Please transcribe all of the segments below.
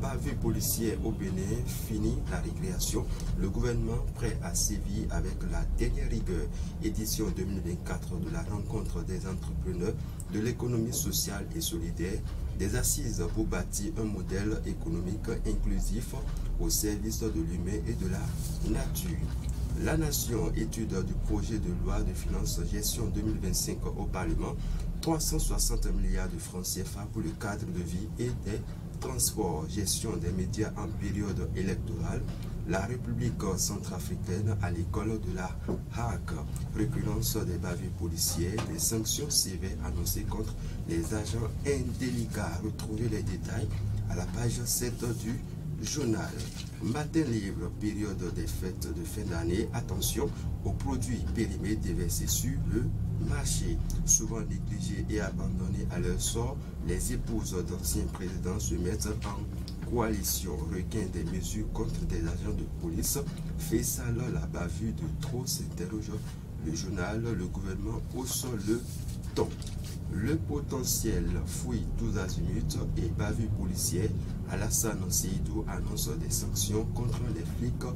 Bavure policière au Bénin, fini la récréation. Le gouvernement prêt à sévir avec la dernière rigueur. Édition 2024 de la rencontre des entrepreneurs de l'économie sociale et solidaire. Des assises pour bâtir un modèle économique inclusif au service de l'humain et de la nature. La Nation, étude du projet de loi de finances gestion 2025 au Parlement. 360 milliards de francs CFA pour le cadre de vie et des transports, gestion des médias en période électorale, la République centrafricaine à l'école de la Hague, récurrence des bavures policières, des sanctions sévères annoncées contre les agents indélicats. Retrouvez les détails à la page 7 du journal. Matin libre, période des fêtes de fin d'année. Attention aux produits périmés déversés sur le marché. Souvent négligés et abandonnés à leur sort, les épouses d'anciens présidents se mettent en coalition. Requin des mesures contre des agents de police. Fait sale la bavure de trop, s'interroge le journal. Le gouvernement hausse le ton. Le potentiel fouille tous azimuts et bavure policière. Alassane Seydou annonce des sanctions contre les flics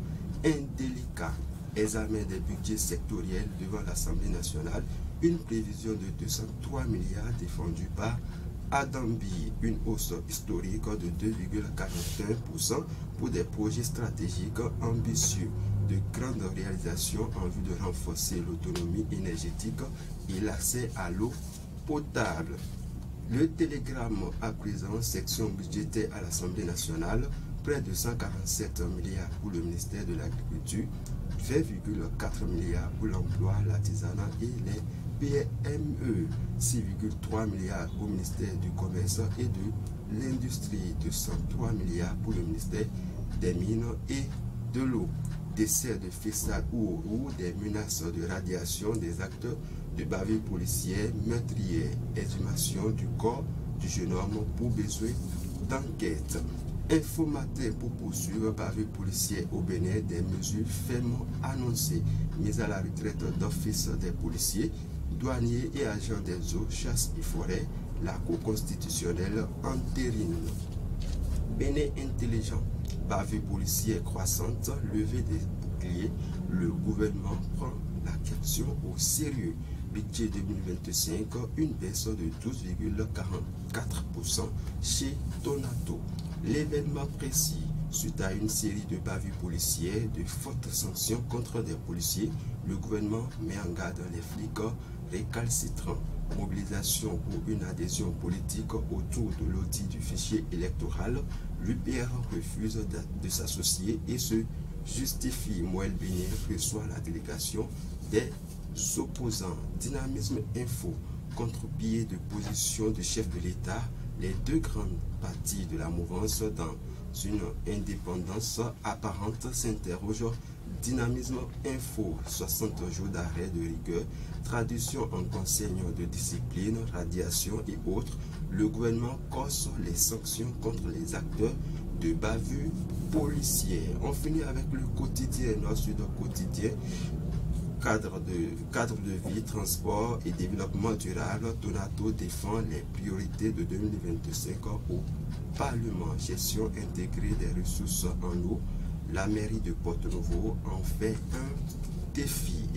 indélicats. Examen des budgets sectoriels devant l'Assemblée nationale. Une prévision de 203 milliards défendue par Adambi. Une hausse historique de 2,41% pour des projets stratégiques ambitieux. De grandes réalisations en vue de renforcer l'autonomie énergétique et l'accès à l'eau potable. Le télégramme à présent, section budgétaire à l'Assemblée nationale, près de 147 milliards pour le ministère de l'Agriculture, 20,4 milliards pour l'emploi, l'artisanat et les PME, 6,3 milliards au ministère du Commerce et de l'Industrie, 203 milliards pour le ministère des Mines et de l'eau. Décès de Faisal Ouourou, des menaces de radiation, des actes de bavure policière, meurtrière, exhumation du corps du jeune homme pour besoin d'enquête. Informateur pour poursuivre bavure policière au Bénin, des mesures fermement annoncées. Mise à la retraite d'office des policiers, douaniers et agents des eaux, chasse et forêt, la Cour constitutionnelle entérine. Bénin intelligent. Bavure policière croissante, levée des boucliers, le gouvernement prend la question au sérieux. Budget 2025, une baisse de 12,44% chez Donato. L'événement précis, suite à une série de bavures policières, de fortes sanctions contre des policiers, le gouvernement met en garde les flics récalcitrants. Mobilisation pour une adhésion politique autour de l'audit du fichier électoral. L'UPR refuse de s'associer et se justifie. Moël Bénier reçoit la délégation des opposants. Dynamisme info, contre-pied de position de chef de l'État. Les deux grandes parties de la mouvance dans une indépendance apparente s'interrogent. Dynamisme info, 60 jours d'arrêt de rigueur, traduction en consigne de discipline, radiation et autres. Le gouvernement corse les sanctions contre les acteurs de bavure policière. On finit avec le quotidien, Nord-Sud quotidien. Cadre de vie, transport et développement durable, Donato défend les priorités de 2025 au Parlement. Gestion intégrée des ressources en eau. La mairie de Porto-Novo en fait un défi.